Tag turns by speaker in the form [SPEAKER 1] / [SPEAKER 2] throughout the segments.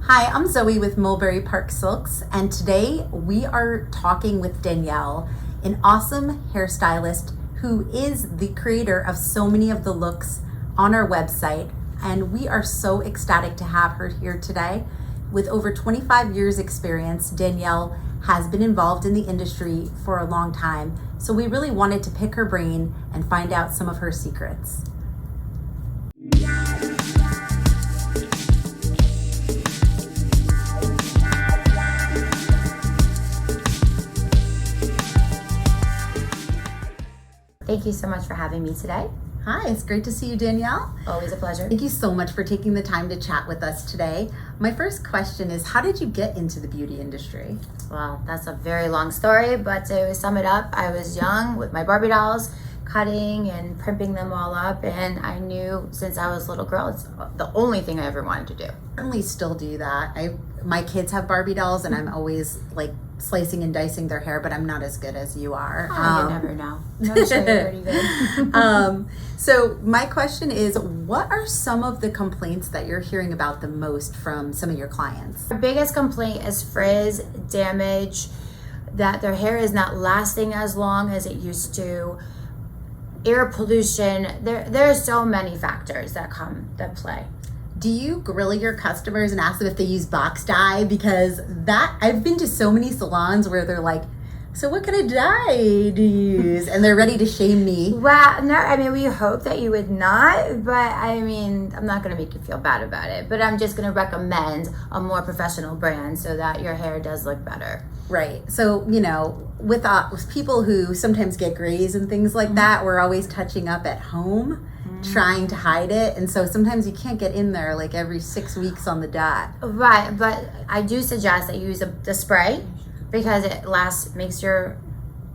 [SPEAKER 1] Hi, I'm Zoe with Mulberry Park Silks, and today we are talking with Daniele, an awesome hairstylist who is the creator of so many of the looks on our website, and we are so ecstatic to have her here today. With over 25 years experience, Daniele has been involved in the industry for a long time, so we really wanted to pick her brain and find out some of her secrets.
[SPEAKER 2] Thank you so much for having me today.
[SPEAKER 1] Hi, it's great to see you, Daniele.
[SPEAKER 2] Always a pleasure.
[SPEAKER 1] Thank you so much for taking the time to chat with us today. My first question is, how did you get into the beauty industry?
[SPEAKER 2] Well, that's a very long story, but to sum it up, I was young with my Barbie dolls, cutting and primping them all up, and I knew since I was a little girl, it's the only thing I ever wanted to do.
[SPEAKER 1] I certainly still do that. My kids have Barbie dolls, and I'm always like slicing and dicing their hair, but I'm not as good as you are.
[SPEAKER 2] You never know. I'm sure you're pretty good.
[SPEAKER 1] So my question is, what are some of the complaints that you're hearing about the most from some of your clients?
[SPEAKER 2] Our biggest complaint is frizz, damage, that their hair is not lasting as long as it used to, air pollution. There are so many factors that play.
[SPEAKER 1] Do you grill your customers and ask them if they use box dye? Because I've been to so many salons where they're like, so what kind of dye do you use? And they're ready to shame me.
[SPEAKER 2] Well, no, I mean, we hope that you would not, but I mean, I'm not going to make you feel bad about it, but I'm just going to recommend a more professional brand so that your hair does look better.
[SPEAKER 1] Right. So, with people who sometimes get grays and things like that, we're always touching up at home, trying to hide it. And so sometimes you can't get in there like every 6 weeks on the dot.
[SPEAKER 2] Right. But I do suggest that you use the spray because it makes your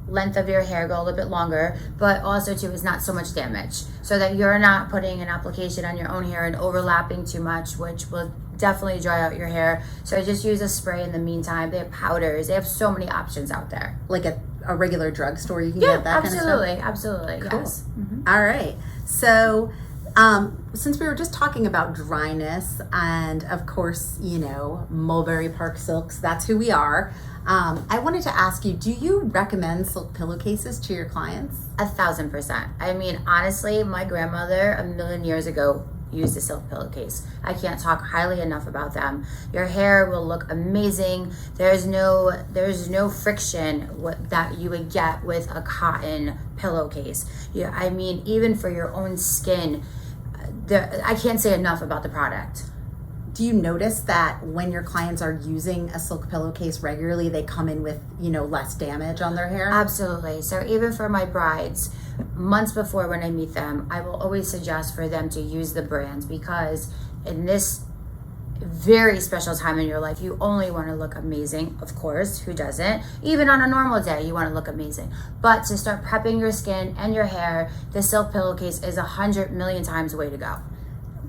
[SPEAKER 2] length of your hair go a little bit longer, but also too is not so much damage, so that you're not putting an application on your own hair and overlapping too much, which will definitely dry out your hair. So just use a spray in the meantime. They have powders. They have so many options out there.
[SPEAKER 1] Like a regular drugstore, you can get that kind of stuff?
[SPEAKER 2] Absolutely.
[SPEAKER 1] Cool.
[SPEAKER 2] Yes.
[SPEAKER 1] All right. So since we were just talking about dryness and of course, Mulberry Park Silks, that's who we are. I wanted to ask you, do you recommend silk pillowcases to your clients?
[SPEAKER 2] 1,000%. I mean, honestly, my grandmother a million years ago used a silk pillowcase. I can't talk highly enough about them. Your hair will look amazing. There's no friction that you would get with a cotton pillowcase. Yeah, I mean, even for your own skin, I can't say enough about the product.
[SPEAKER 1] Do you notice that when your clients are using a silk pillowcase regularly, they come in with, less damage on their hair?
[SPEAKER 2] Absolutely. So even for my brides, months before when I meet them, I will always suggest for them to use the brands, because in this very special time in your life, you only want to look amazing. Of course, who doesn't? Even on a normal day, you want to look amazing. But to start prepping your skin and your hair, the silk pillowcase is 100 million times the way to go.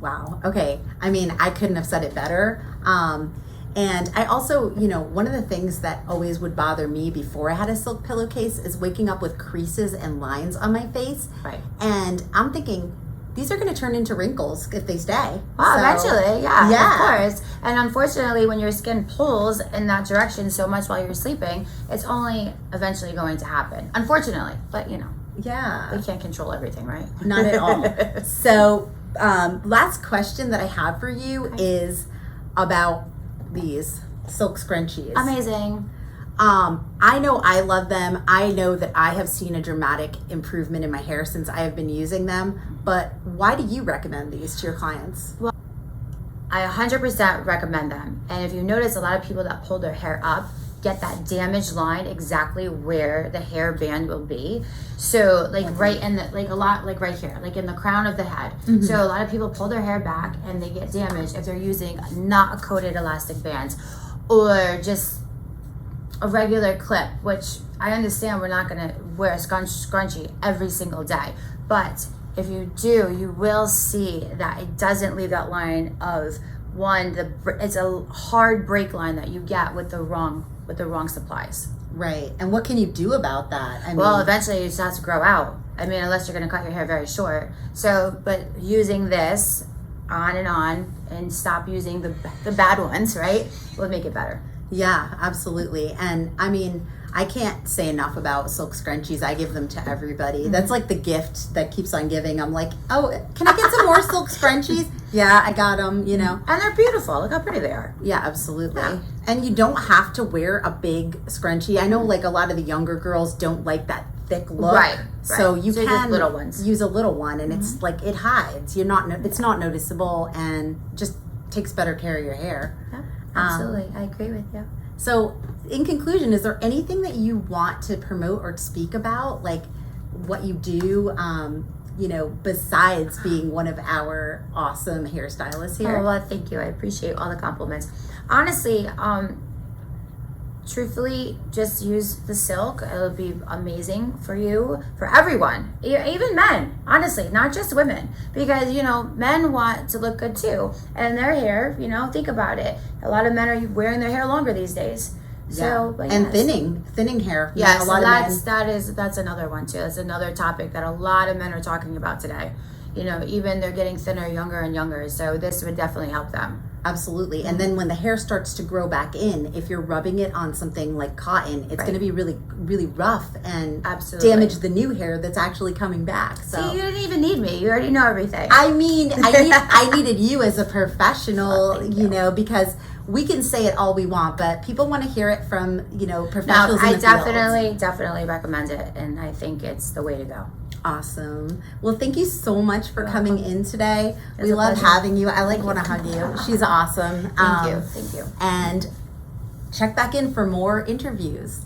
[SPEAKER 1] Wow. Okay. I mean, I couldn't have said it better. And I also, one of the things that always would bother me before I had a silk pillowcase is waking up with creases and lines on my face.
[SPEAKER 2] Right.
[SPEAKER 1] And I'm thinking, these are going to turn into wrinkles if they stay.
[SPEAKER 2] Eventually, yeah, of course. And unfortunately, when your skin pulls in that direction so much while you're sleeping, it's only eventually going to happen. Unfortunately, but
[SPEAKER 1] yeah,
[SPEAKER 2] we can't control everything, right?
[SPEAKER 1] Not at all. So, last question that I have for you is about these silk scrunchies.
[SPEAKER 2] Amazing.
[SPEAKER 1] I know I love them. I know that I have seen a dramatic improvement in my hair since I have been using them, but why do you recommend these to your clients?
[SPEAKER 2] Well, I 100% recommend them. And if you notice, a lot of people that pull their hair up get that damaged line exactly where the hair band will be. So right in the, right here, like in the crown of the head. Mm-hmm. So a lot of people pull their hair back and they get damaged if they're using not a coated elastic band or just a regular clip, which I understand we're not gonna wear a scrunchie every single day. But if you do, you will see that it doesn't leave that line of it's a hard break line that you get with the wrong supplies.
[SPEAKER 1] Right. And what can you do about that?
[SPEAKER 2] Well, eventually you just have to grow out. I mean, unless you're going to cut your hair very short. So, but using this on and stop using the bad ones, right? Will make it better.
[SPEAKER 1] Yeah, absolutely. And I mean, I can't say enough about silk scrunchies. I give them to everybody. Mm-hmm. That's like the gift that keeps on giving. I'm like, oh, can I get some more silk scrunchies? Yeah, I got them, you know.
[SPEAKER 2] And they're beautiful. Look how pretty they are.
[SPEAKER 1] Yeah, absolutely. Yeah. And you don't have to wear a big scrunchie. I know like a lot of the younger girls don't like that thick look.
[SPEAKER 2] Right.
[SPEAKER 1] So you can
[SPEAKER 2] use
[SPEAKER 1] a little one, and it's like it hides. It's not noticeable and just takes better care of your hair.
[SPEAKER 2] Yeah, absolutely. I agree with you.
[SPEAKER 1] So in conclusion, is there anything that you want to promote or speak about, like what you do, besides being one of our awesome hairstylists here?
[SPEAKER 2] Oh, well, thank you. I appreciate all the compliments. Honestly, truthfully, just use the silk. It'll be amazing for you, for everyone, even men, honestly, not just women, because, men want to look good too. And their hair, think about it. A lot of men are wearing their hair longer these days. So,
[SPEAKER 1] yeah. And thinning hair.
[SPEAKER 2] Yes, that's another one too. That's another topic that a lot of men are talking about today. Even they're getting thinner younger and younger. So this would definitely help them.
[SPEAKER 1] Absolutely. And then when the hair starts to grow back in, if you're rubbing it on something like cotton, it's going to be really, really rough and damage the new hair that's actually coming back. So
[SPEAKER 2] see, you didn't even need me. You already know everything.
[SPEAKER 1] I mean, I needed you as a professional, because we can say it all we want, but people want to hear it from, professionals in the field.
[SPEAKER 2] definitely recommend it. And I think it's the way to go.
[SPEAKER 1] Awesome. Well, thank you so much for coming in today. We love
[SPEAKER 2] pleasure.
[SPEAKER 1] having you. I want to hug you. She's awesome.
[SPEAKER 2] Thank you.
[SPEAKER 1] And check back in for more interviews.